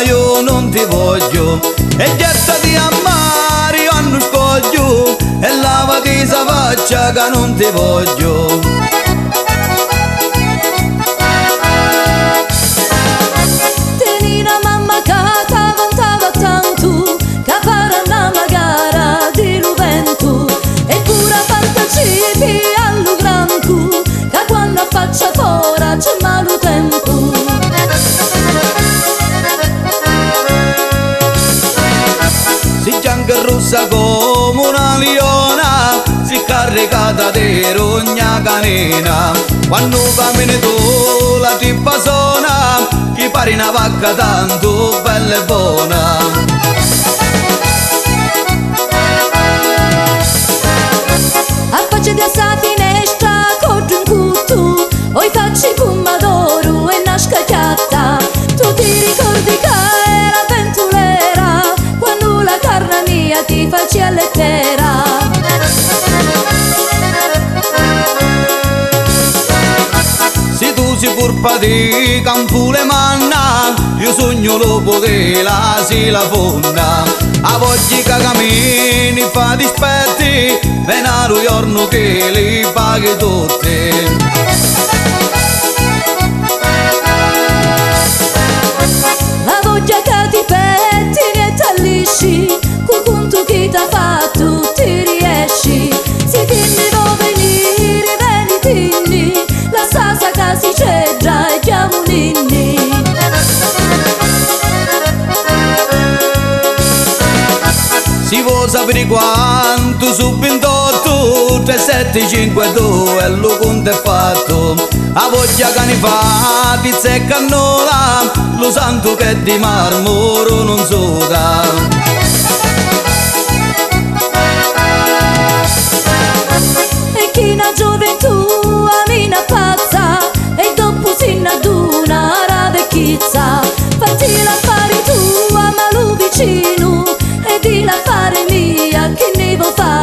io non ti voglio, e gettati a mare, io non scoglio, e lavati sa faccia che non ti voglio. Teni una mamma che ti vantava tanto, che farà una gara di Juventus, e pure partecipi allo granco, che quando faccia fora c'è malo tempo. Si gianca e rossa come una liona, si caricata di rogna canina, quando cammini tu la trippa sona, chi pare una vacca tanto bella e buona. Affacciati a sta finestra con un cutto, oi facci pomodoro e una scacchiata, tu ti ricordi che era ventulera, quando la carne mia ti faccia lettera. Se tu si furpa di campule manna, io sogno lopo della si la fonna, a voglia che cammini fa dispetti, venaro giorno che li paghi tutti. La voglia che ti pettini e t'allisci, col conto che t'ha fatto ti riesci, si tinni dove venire, veni la stasa che si cedra e chiamo ninni. Si vuole sapere quanto su 28, 3, 7, 5, 2 e lo conto è fatto, a voglia che ne fa, pizza e cannola, lo santo che di marmoro non suda. E chi una gioventù a mina pazza, e dopo si innaduna la vecchizza, fatti l'affare tua ma lo vicino, e di l'affare mia che ne vuoi fare.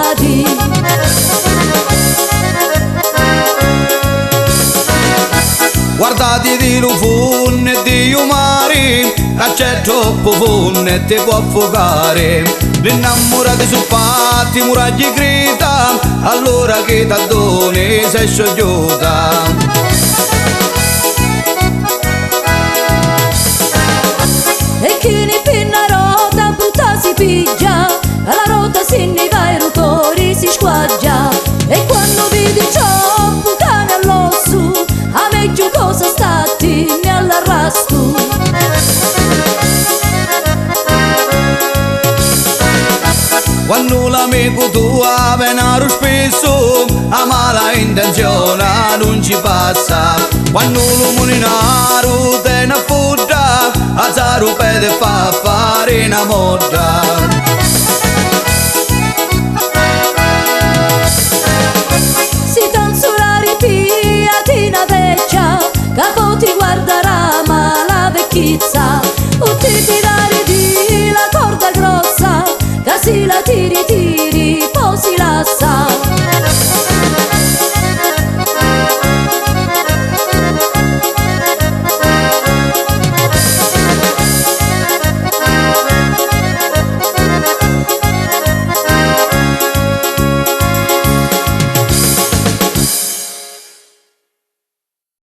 Guardate di lo funne e di umari, c'è troppo funne e ti può affogare. L'innamorati su fatti, muragli grida, allora che t'addoni sei sciogliuta. E chi ne pinna rota brutta si piglia, alla rota si ne va e rotori si squaggia, e quando vedi ciò cane all'osso, a meglio cosa stati ne all'arrasto. Quando l'amico tuo ha venaro spesso, a mala intenzione non ci passa, quando l'uomo te ne fudda, a zaru pede fa fare una modda. Si danzura ripiati una vecchia, capo ti guarderà ma la vecchizza, o ti tirare di la corda grossa, che si la tiri, poi si lassa.